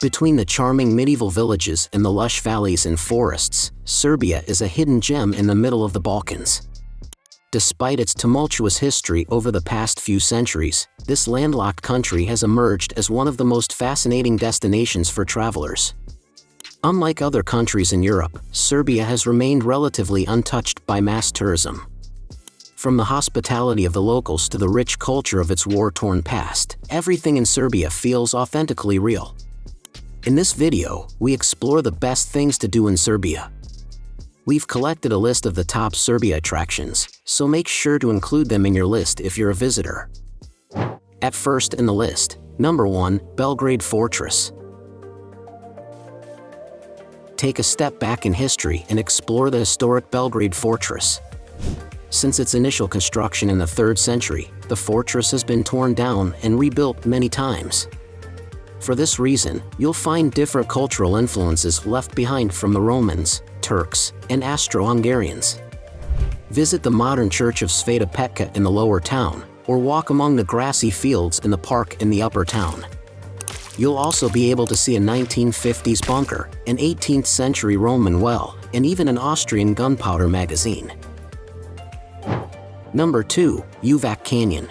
Between the charming medieval villages and the lush valleys and forests, Serbia is a hidden gem in the middle of the Balkans. Despite its tumultuous history over the past few centuries, this landlocked country has emerged as one of the most fascinating destinations for travelers. Unlike other countries in Europe, Serbia has remained relatively untouched by mass tourism. From the hospitality of the locals to the rich culture of its war-torn past, everything in Serbia feels authentically real. In this video, we explore the best things to do in Serbia. We've collected a list of the top Serbia attractions, so make sure to include them in your list if you're a visitor. At first in the list, number 1, Belgrade Fortress. Take a step back in history and explore the historic Belgrade Fortress. Since its initial construction in the 3rd century, the fortress has been torn down and rebuilt many times. For this reason, you'll find different cultural influences left behind from the Romans, Turks, and Austro-Hungarians. Visit the modern church of Sveta Petka in the lower town, or walk among the grassy fields in the park in the upper town. You'll also be able to see a 1950s bunker, an 18th century Roman well, and even an Austrian gunpowder magazine. Number 2, Uvac Canyon.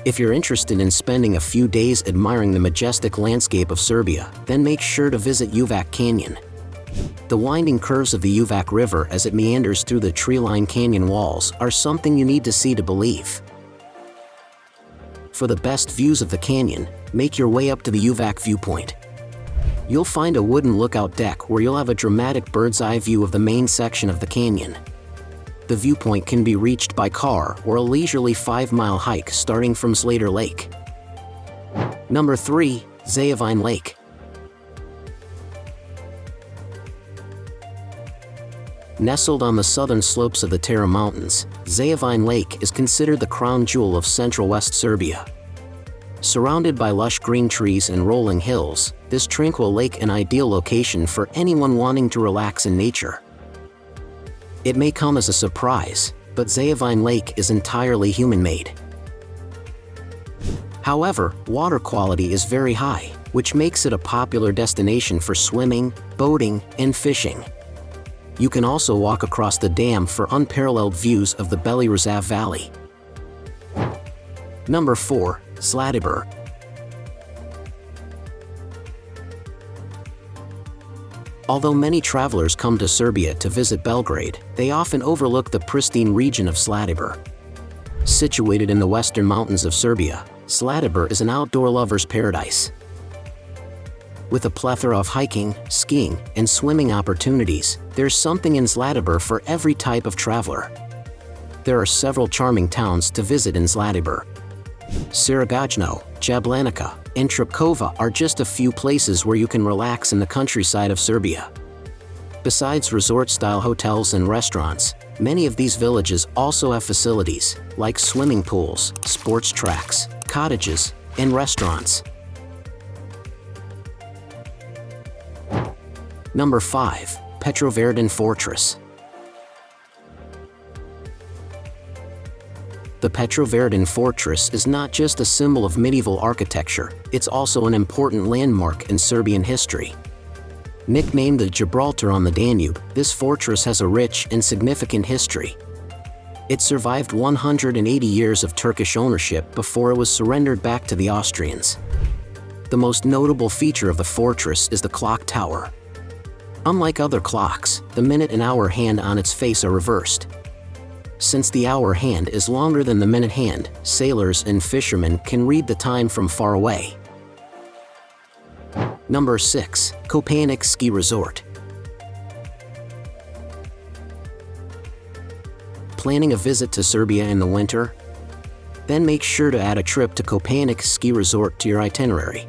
If you're interested in spending a few days admiring the majestic landscape of Serbia, then make sure to visit Uvac Canyon. The winding curves of the Uvac River as it meanders through the tree-lined canyon walls are something you need to see to believe. For the best views of the canyon, make your way up to the Uvac viewpoint. You'll find a wooden lookout deck where you'll have a dramatic bird's-eye view of the main section of the canyon. The viewpoint can be reached by car or a leisurely 5-mile hike starting from Zlatibor Lake. Number 3, Zaovine Lake. Nestled on the southern slopes of the Tara Mountains, Zaovine Lake is considered the crown jewel of central West Serbia. Surrounded by lush green trees and rolling hills, this tranquil lake an ideal location for anyone wanting to relax in nature. It may come as a surprise, but Zaovine Lake is entirely human-made. However, water quality is very high, which makes it a popular destination for swimming, boating, and fishing. You can also walk across the dam for unparalleled views of the Belgrade Valley. Number 4, Zlatibor. Although many travelers come to Serbia to visit Belgrade, they often overlook the pristine region of Zlatibor. Situated in the western mountains of Serbia, Zlatibor is an outdoor lover's paradise. With a plethora of hiking, skiing, and swimming opportunities, there's something in Zlatibor for every type of traveler. There are several charming towns to visit in Zlatibor. Saragajno, Jablanica, and Trpkova are just a few places where you can relax in the countryside of Serbia. Besides resort-style hotels and restaurants, many of these villages also have facilities, like swimming pools, sports tracks, cottages, and restaurants. Number 5, Petrovaradin Fortress. The Petrovaradin Fortress is not just a symbol of medieval architecture, it's also an important landmark in Serbian history. Nicknamed the Gibraltar on the Danube, this fortress has a rich and significant history. It survived 180 years of Turkish ownership before it was surrendered back to the Austrians. The most notable feature of the fortress is the clock tower. Unlike other clocks, the minute and hour hand on its face are reversed. Since the hour hand is longer than the minute hand, sailors and fishermen can read the time from far away. Number 6, Kopaonik Ski Resort. Planning a visit to Serbia in the winter? Then make sure to add a trip to Kopaonik Ski Resort to your itinerary.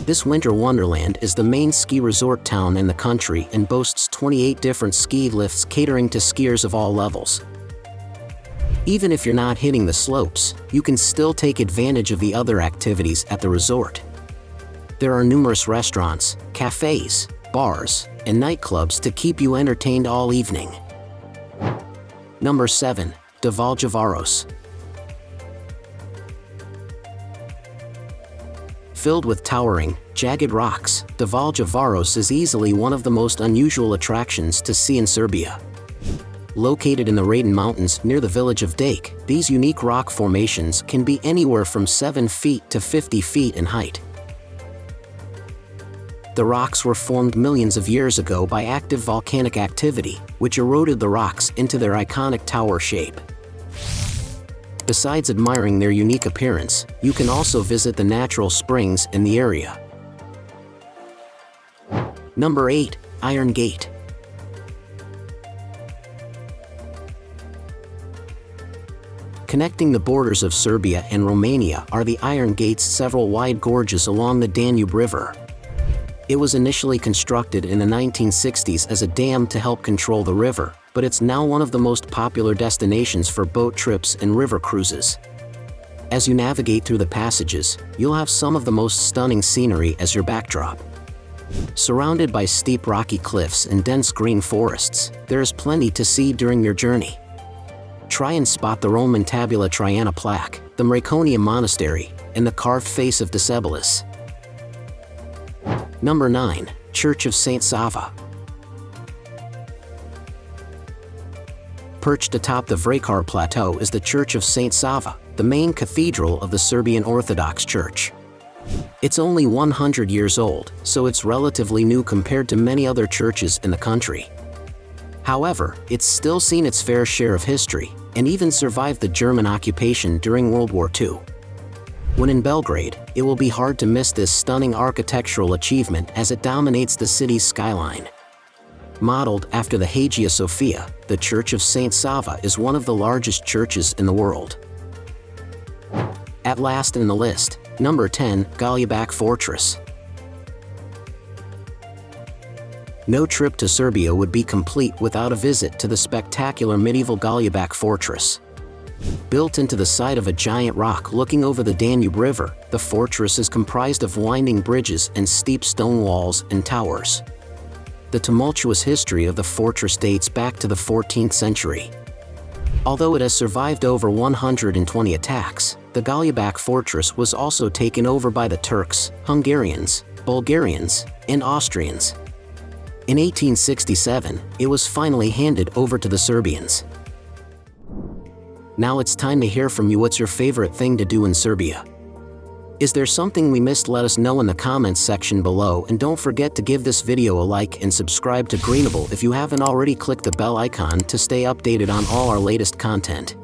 This winter wonderland is the main ski resort town in the country and boasts 28 different ski lifts catering to skiers of all levels. Even if you're not hitting the slopes, you can still take advantage of the other activities at the resort. There are numerous restaurants, cafes, bars, and nightclubs to keep you entertained all evening. Number 7, Davolja Varos. Filled with towering, jagged rocks, Davolja Varos is easily one of the most unusual attractions to see in Serbia. Located in the Radin Mountains near the village of Dake, these unique rock formations can be anywhere from 7 feet to 50 feet in height. The rocks were formed millions of years ago by active volcanic activity, which eroded the rocks into their iconic tower shape. Besides admiring their unique appearance, you can also visit the natural springs in the area. Number 8. Iron Gate. Connecting the borders of Serbia and Romania are the Iron Gate's several wide gorges along the Danube River. It was initially constructed in the 1960s as a dam to help control the river, but it's now one of the most popular destinations for boat trips and river cruises. As you navigate through the passages, you'll have some of the most stunning scenery as your backdrop. Surrounded by steep rocky cliffs and dense green forests, there is plenty to see during your journey. Try and spot the Roman Tabula Triana plaque, the Uvac Monastery, and the carved face of Decebalus. Number 9. Church of St. Sava. Perched atop the Vracar Plateau is the Church of St. Sava, the main cathedral of the Serbian Orthodox Church. It's only 100 years old, so it's relatively new compared to many other churches in the country. However, it's still seen its fair share of history, and even survived the German occupation during World War II. When in Belgrade, it will be hard to miss this stunning architectural achievement as it dominates the city's skyline. Modeled after the Hagia Sophia, the Church of St. Sava is one of the largest churches in the world. At last in the list, number 10, Golubac Fortress. No trip to Serbia would be complete without a visit to the spectacular medieval Golubac Fortress. Built into the side of a giant rock looking over the Danube River, the fortress is comprised of winding bridges and steep stone walls and towers. The tumultuous history of the fortress dates back to the 14th century. Although it has survived over 120 attacks, the Golubac Fortress was also taken over by the Turks, Hungarians, Bulgarians, and Austrians. In 1867, it was finally handed over to the Serbians. Now it's time to hear from you. What's your favorite thing to do in Serbia? Is there something we missed? Let us know in the comments section below, and don't forget to give this video a like and subscribe to Greenable if you haven't already. Click the bell icon to stay updated on all our latest content.